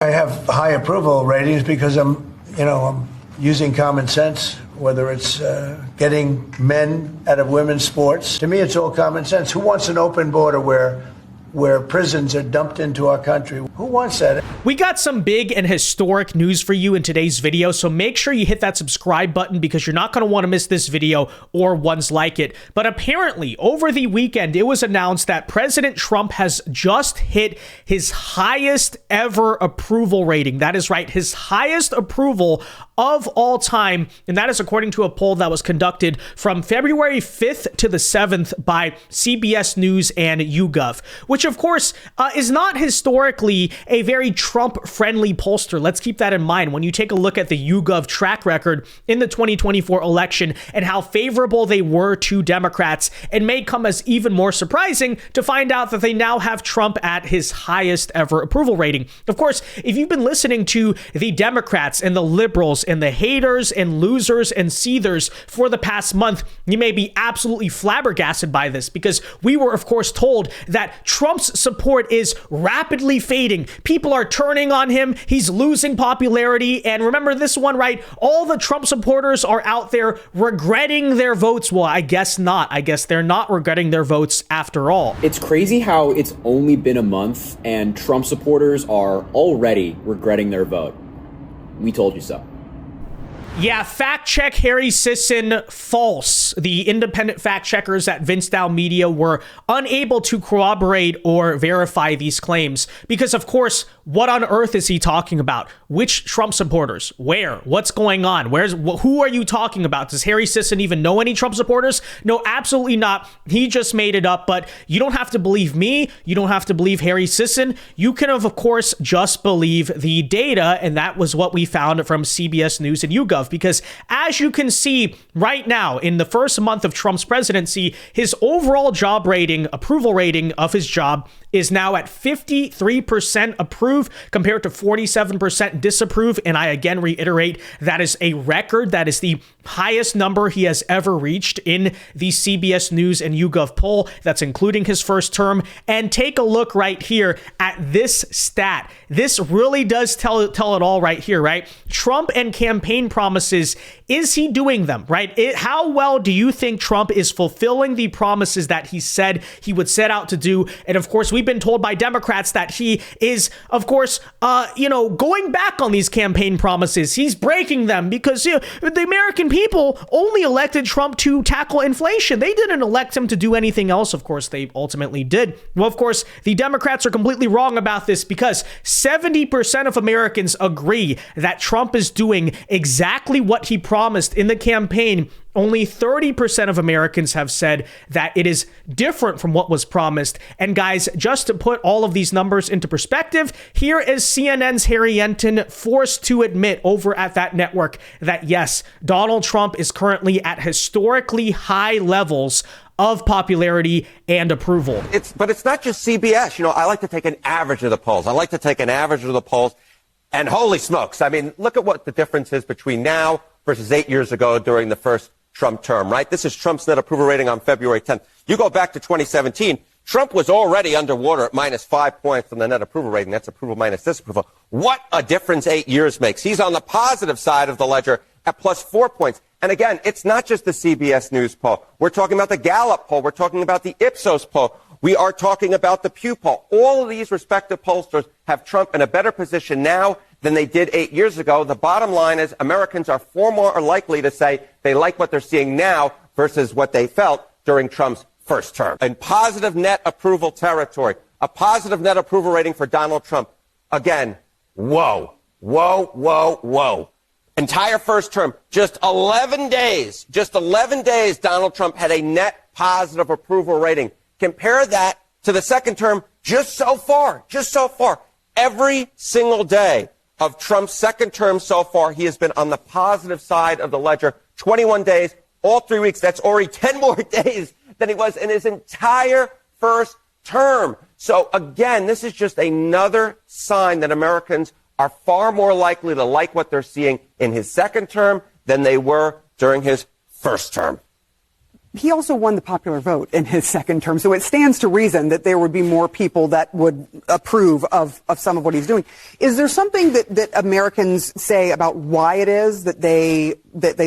I have high approval ratings because I'm using common sense, whether it's getting men out of women's sports. To me, it's all common sense. Who wants an open border where prisons are dumped into our country? Who wants that? We got some big and historic news for you in today's video, so make sure you hit that subscribe button because you're not going to want to miss this video or ones like it. But apparently, over the weekend, it was announced that President Trump has just hit his highest ever approval rating. That is right, his highest approval of all time, and that is according to a poll that was conducted from February 5th to the 7th by CBS News and YouGov, which of course is not historically a very Trump-friendly pollster. Let's keep that in mind when you take a look at the YouGov track record in the 2024 election and how favorable they were to Democrats. It may come as even more surprising to find out that they now have Trump at his highest ever approval rating. Of course, if you've been listening to the Democrats and the liberals and the haters and losers and seethers for the past month, you may be absolutely flabbergasted by this because we were, of course, told that Trump's support is rapidly fading. People are turning on him. He's losing popularity. And remember this one, right? All the Trump supporters are out there regretting their votes. Well, I guess not. I guess they're not regretting their votes after all. It's crazy how it's only been a month and Trump supporters are already regretting their vote. We told you so. Yeah, fact check Harry Enten, false. The independent fact checkers at VinceDao Media were unable to corroborate or verify these claims because, of course, what on earth is he talking about? Which Trump supporters? Where? What's going on? Who are you talking about? Does Harry Enten even know any Trump supporters? No, absolutely not. He just made it up, but you don't have to believe me. You don't have to believe Harry Enten. You can, of course, just believe the data, and that was what we found from CBS News and YouGov. Because as you can see right now, in the first month of Trump's presidency, his overall job rating, approval rating of his job is now at 53% approve compared to 47% disapprove. And I again reiterate, that is a record. That is the highest number he has ever reached in the CBS News and YouGov poll. That's including his first term. And take a look right here at this stat. This really does tell it all right here, right? Trump and campaign promises, is he doing them, right? How well do you think Trump is fulfilling the promises that he said he would set out to do? And of course, we've been told by Democrats that he is, of course, going back on these campaign promises. He's breaking them because the American people only elected Trump to tackle inflation. They didn't elect him to do anything else. Of course, they ultimately did. Well, of course, the Democrats are completely wrong about this because 70% of Americans agree that Trump is doing exactly what he promised in the campaign. Only 30% of Americans have said that it is different from what was promised. And guys, just to put all of these numbers into perspective, here is CNN's Harry Enten forced to admit over at that network that yes, Donald Trump is currently at historically high levels of popularity and approval. But it's not just CBS. I like to take an average of the polls. And holy smokes, I mean, look at what the difference is between now versus 8 years ago during the first Trump term, right? This is Trump's net approval rating on February 10th. You go back to 2017, Trump was already underwater at -5 points on the net approval rating. That's approval minus disapproval. What a difference 8 years makes. He's on the positive side of the ledger at +4 points. And again, it's not just the CBS News poll. We're talking about the Gallup poll. We're talking about the Ipsos poll. We are talking about the Pew poll. All of these respective pollsters have Trump in a better position now than they did 8 years ago. The bottom line is Americans are far more likely to say they like what they're seeing now versus what they felt during Trump's first term. In positive net approval territory, a positive net approval rating for Donald Trump. Again, whoa, whoa, whoa, whoa. Entire first term, just 11 days, Donald Trump had a net positive approval rating. Compare that to the second term just so far. Every single day of Trump's second term so far, he has been on the positive side of the ledger. 21 days, all 3 weeks. That's already 10 more days than he was in his entire first term. So again, this is just another sign that Americans are far more likely to like what they're seeing in his second term than they were during his first term. he also won the popular vote in his second term. So it stands to reason that there would be more people that would approve of some of what he's doing. Is there something that Americans say about why it is that they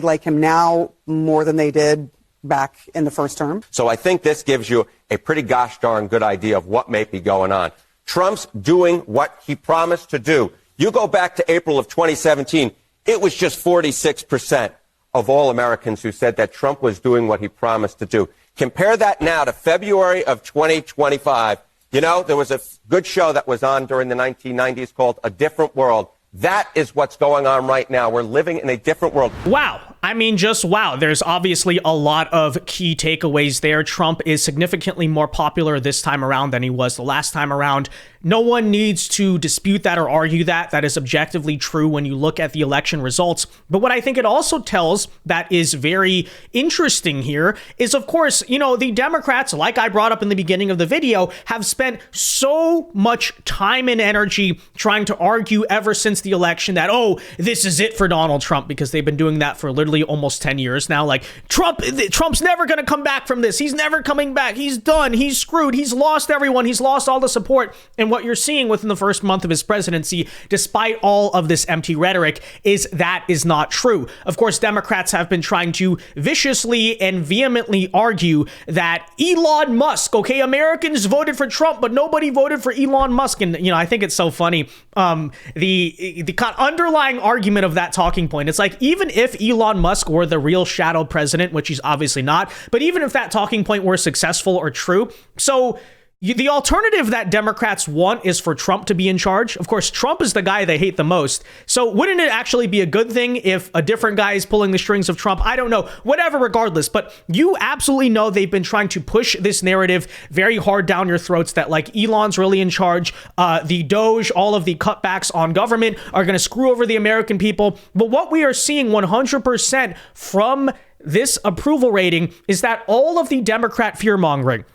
like him now more than they did back in the first term? So I think this gives you a pretty gosh darn good idea of what may be going on. Trump's doing what he promised to do. You go back to April of 2017, it was just 46% of all Americans who said that Trump was doing what he promised to do. Compare that now to February of 2025. You know, there was a good show that was on during the 1990s called A Different World. That is what's going on right now. We're living in a different world. Wow. I mean, just wow. There's obviously a lot of key takeaways there. Trump is significantly more popular this time around than he was the last time around. No one needs to dispute that or argue that. That is objectively true when you look at the election results. But what I think it also tells that is very interesting here is, of course, you know, the Democrats, like I brought up in the beginning of the video, have spent so much time and energy trying to argue ever since the election that, oh, this is it for Donald Trump, because they've been doing that for literally almost 10 years now. Like, Trump's never going to come back from this. He's never coming back. He's done. He's screwed. He's lost everyone. He's lost all the support. And what you're seeing within the first month of his presidency, despite all of this empty rhetoric, is that is not true. Of course, Democrats have been trying to viciously and vehemently argue that Elon Musk, okay, Americans voted for Trump, but nobody voted for Elon Musk. And, you know, I think it's so funny. The kind of underlying argument of that talking point, it's like, even if Elon Musk were the real shadow president, which he's obviously not, but even if that talking point were successful or true, so the alternative that Democrats want is for Trump to be in charge. Of course, Trump is the guy they hate the most. So wouldn't it actually be a good thing if a different guy is pulling the strings of Trump? I don't know. Whatever, regardless. But you absolutely know they've been trying to push this narrative very hard down your throats that, like, Elon's really in charge. The DOGE, all of the cutbacks on government are going to screw over the American people. But what we are seeing 100% from this approval rating is that all of the Democrat fear-mongering,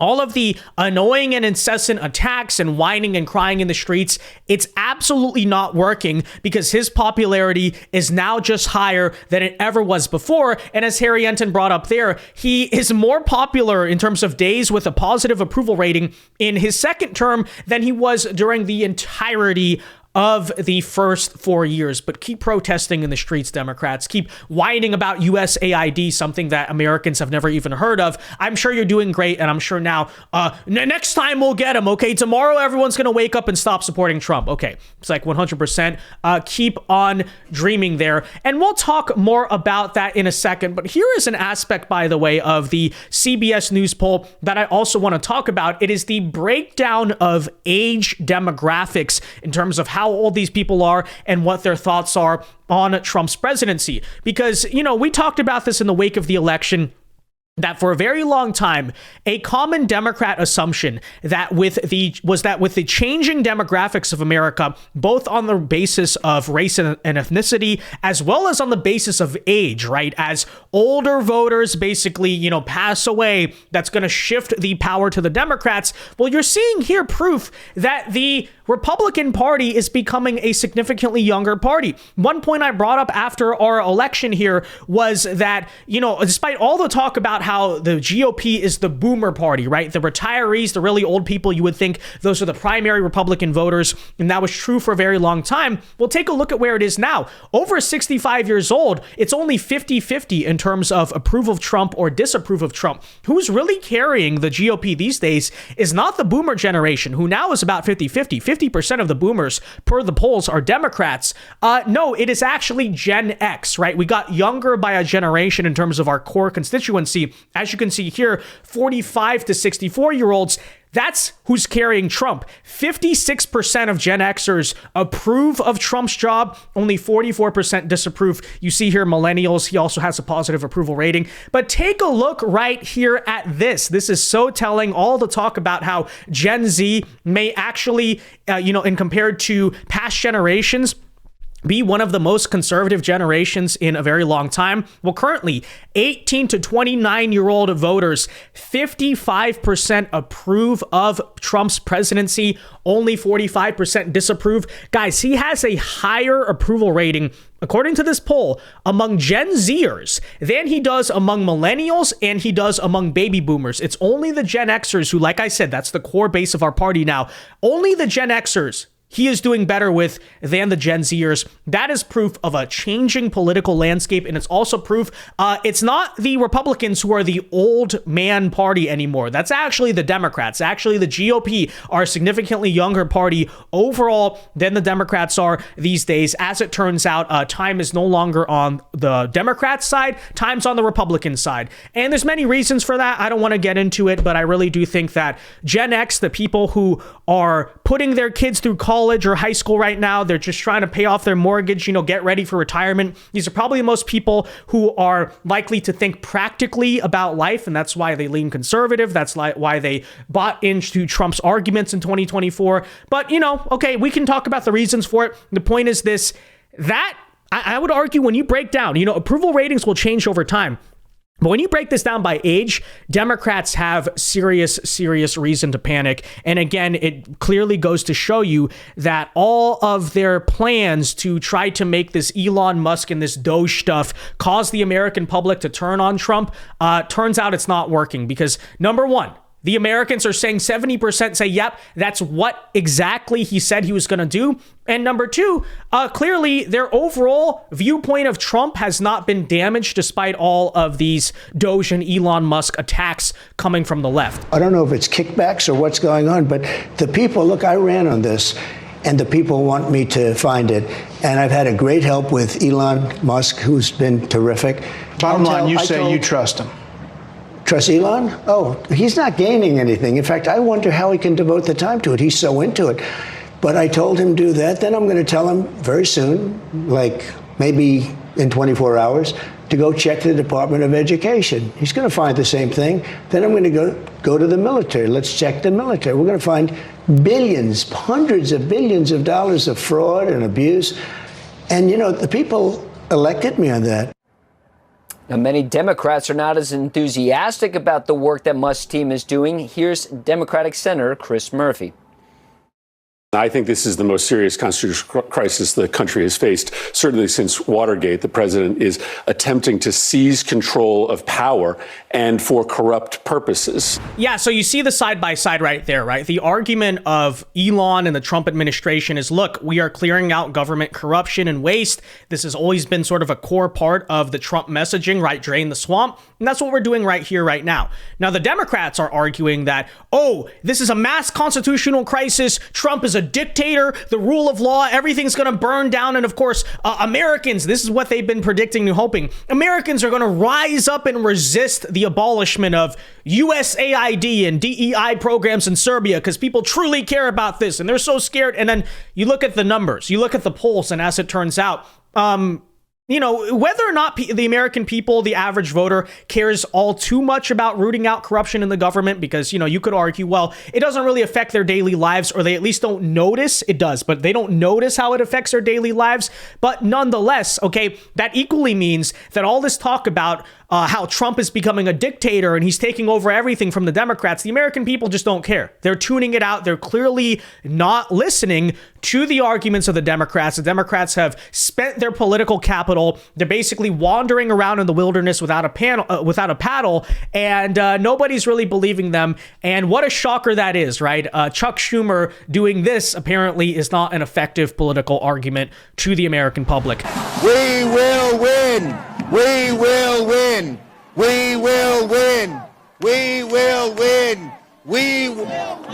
all of the annoying and incessant attacks and whining and crying in the streets, it's absolutely not working, because his popularity is now just higher than it ever was before. And as Harry Enten brought up there, he is more popular in terms of days with a positive approval rating in his second term than he was during the entirety of the first 4 years. But keep protesting in the streets, Democrats. Keep whining about USAID, something that Americans have never even heard of. I'm sure you're doing great, and I'm sure now, next time we'll get him, okay? Tomorrow everyone's going to wake up and stop supporting Trump. Okay, it's like 100%. Keep on dreaming there. And we'll talk more about that in a second. But here is an aspect, by the way, of the CBS News poll that I also want to talk about. It is the breakdown of age demographics in terms of how old these people are and what their thoughts are on Trump's presidency. Because, you know, we talked about this in the wake of the election, that for a very long time, a common Democrat assumption that with the changing demographics of America, both on the basis of race and ethnicity, as well as on the basis of age, right? As older voters basically, you know, pass away, that's going to shift the power to the Democrats. Well, you're seeing here proof that the Republican Party is becoming a significantly younger party. One point I brought up after our election here was that, you know, despite all the talk about how the GOP is the boomer party, right? The retirees, the really old people, you would think those are the primary Republican voters, and that was true for a very long time. Well, take a look at where it is now. Over 65 years old, it's only 50-50 in terms of approve of Trump or disapprove of Trump. Who's really carrying the GOP these days is not the boomer generation, who now is about 50-50. 50% of the boomers, per the polls, are Democrats. No, it is actually Gen X, right? We got younger by a generation in terms of our core constituency. As you can see here, 45 to 64-year-olds, that's who's carrying Trump. 56% of Gen Xers approve of Trump's job. Only 44% disapprove. You see here millennials. He also has a positive approval rating. But take a look right here at this. This is so telling. All the talk about how Gen Z may actually, in compared to past generations, be one of the most conservative generations in a very long time. Well, currently, 18 to 29-year-old voters, 55% approve of Trump's presidency, only 45% disapprove. Guys, he has a higher approval rating according to this poll, among Gen Zers than he does among millennials and he does among baby boomers. It's only the Gen Xers who, like I said, that's the core base of our party now. Only the Gen Xers he is doing better with than the Gen Zers. That is proof of a changing political landscape, and it's also proof it's not the Republicans who are the old man party anymore. That's actually the Democrats. Actually, the GOP are a significantly younger party overall than the Democrats are these days. As it turns out, time is no longer on the Democrats' side, time's on the Republican side. And there's many reasons for that. I don't want to get into it, but I really do think that Gen X, the people who are putting their kids through college or high school right now, they're just trying to pay off their mortgage, get ready for retirement. These are probably the most people who are likely to think practically about life, and that's why they lean conservative. That's why they bought into Trump's arguments in 2024. But, okay, we can talk about the reasons for it. The point is this, that I would argue when you break down, approval ratings will change over time. But when you break this down by age, Democrats have serious reason to panic. And again, it clearly goes to show you that all of their plans to try to make this Elon Musk and this DOGE stuff cause the American public to turn on Trump, turns out it's not working because, number one, the Americans are saying 70% say, yep, that's what exactly he said he was going to do. And number two, clearly their overall viewpoint of Trump has not been damaged despite all of these DOGE and Elon Musk attacks coming from the left. I don't know if it's kickbacks or what's going on, but the people, look, I ran on this, and the people want me to find it. And I've had a great help with Elon Musk, who's been terrific. Bottom line, you say you trust him. Trust Elon? Oh, he's not gaining anything. In fact, I wonder how he can devote the time to it. He's so into it. But I told him do that. Then I'm going to tell him very soon, like maybe in 24 hours, to go check the Department of Education. He's going to find the same thing. Then I'm going to go to the military. Let's check the military. We're going to find billions, hundreds of billions of dollars of fraud and abuse. And, the people elected me on that. Now, many Democrats are not as enthusiastic about the work that Musk's team is doing. Here's Democratic Senator Chris Murphy. I think this is the most serious constitutional crisis the country has faced, certainly since Watergate. The president is attempting to seize control of power and for corrupt purposes. Yeah, so you see the side-by-side right there, right? The argument of Elon and the Trump administration is, look, we are clearing out government corruption and waste. This has always been sort of a core part of the Trump messaging, right? Drain the swamp. And that's what we're doing right here, right now. Now, the Democrats are arguing that, oh, this is a mass constitutional crisis. Trump is a dictator, the rule of law, everything's going to burn down. And of course, Americans, this is what they've been predicting and hoping. Americans are going to rise up and resist the abolishment of USAID and DEI programs in Serbia because people truly care about this and they're so scared. And then you look at the numbers, you look at the polls, and as it turns out, whether or not the American people, the average voter, cares all too much about rooting out corruption in the government, because, you could argue, well, it doesn't really affect their daily lives, or they at least don't notice. It does, but they don't notice how it affects their daily lives. But nonetheless, okay, that equally means that all this talk about how Trump is becoming a dictator and he's taking over everything from the Democrats, the American people just don't care. They're tuning it out. They're clearly not listening to the arguments of the Democrats. The Democrats have spent their political capital. They're basically wandering around in the wilderness without a paddle, and nobody's really believing them. And what a shocker that is, right? Chuck Schumer doing this apparently is not an effective political argument to the American public. We will win. We will win. We will win. We will win. We won't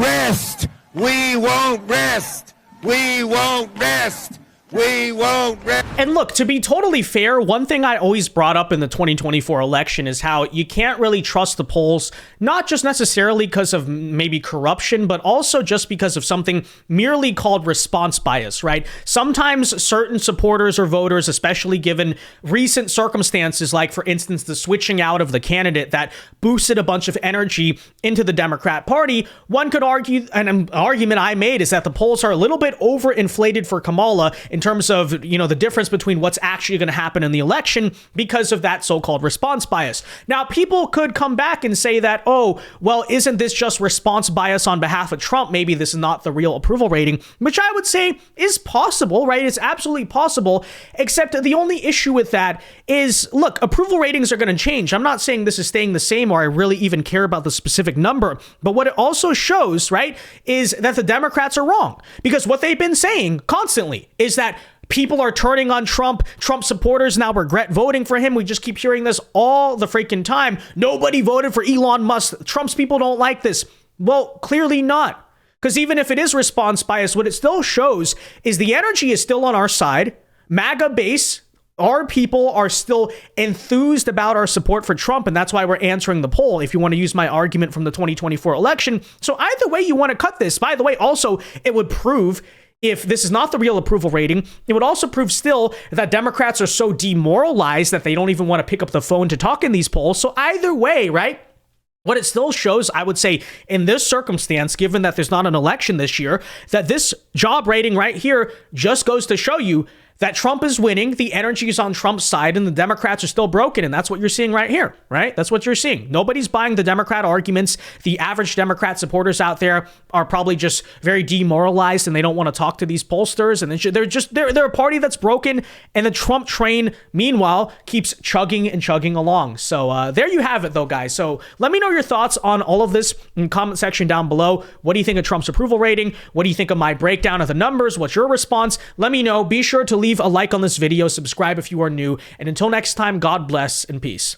rest. We won't rest. We won't rest. We won't rest. And look, to be totally fair, one thing I always brought up in the 2024 election is how you can't really trust the polls, not just necessarily because of maybe corruption, but also just because of something merely called response bias, right? Sometimes certain supporters or voters, especially given recent circumstances, like for instance, the switching out of the candidate that boosted a bunch of energy into the Democrat Party, one could argue, and an argument I made is that the polls are a little bit overinflated for Kamala in terms of, you know, the difference between what's actually going to happen in the election because of that so-called response bias. Now, people could come back and say that, oh, well, isn't this just response bias on behalf of Trump? Maybe this is not the real approval rating, which I would say is possible, right? It's absolutely possible, except the only issue with that is, look, approval ratings are going to change. I'm not saying this is staying the same or I really even care about the specific number, but what it also shows, right, is that the Democrats are wrong, because what they've been saying constantly is that people are turning on Trump. Trump supporters now regret voting for him. We just keep hearing this all the freaking time. Nobody voted for Elon Musk. Trump's people don't like this. Well, clearly not. Because even if it is response bias, what it still shows is the energy is still on our side. MAGA base, our people are still enthused about our support for Trump, and that's why we're answering the poll, if you want to use my argument from the 2024 election. So either way you want to cut this, by the way, also, it would prove, if this is not the real approval rating, it would also prove still that Democrats are so demoralized that they don't even want to pick up the phone to talk in these polls. So either way, right? What it still shows, I would say, in this circumstance, given that there's not an election this year, that this job rating right here just goes to show you that Trump is winning, the energy is on Trump's side, and the Democrats are still broken. And that's what you're seeing right here, right? That's what you're seeing. Nobody's buying the Democrat arguments. The average Democrat supporters out there are probably just very demoralized and they don't want to talk to these pollsters. And they're a party that's broken. And the Trump train, meanwhile, keeps chugging and chugging along. So there you have it, though, guys. So let me know your thoughts on all of this in the comment section down below. What do you think of Trump's approval rating? What do you think of my breakdown of the numbers? What's your response? Let me know. Be sure to leave a like on this video, subscribe if you are new, and until next time, God bless and peace.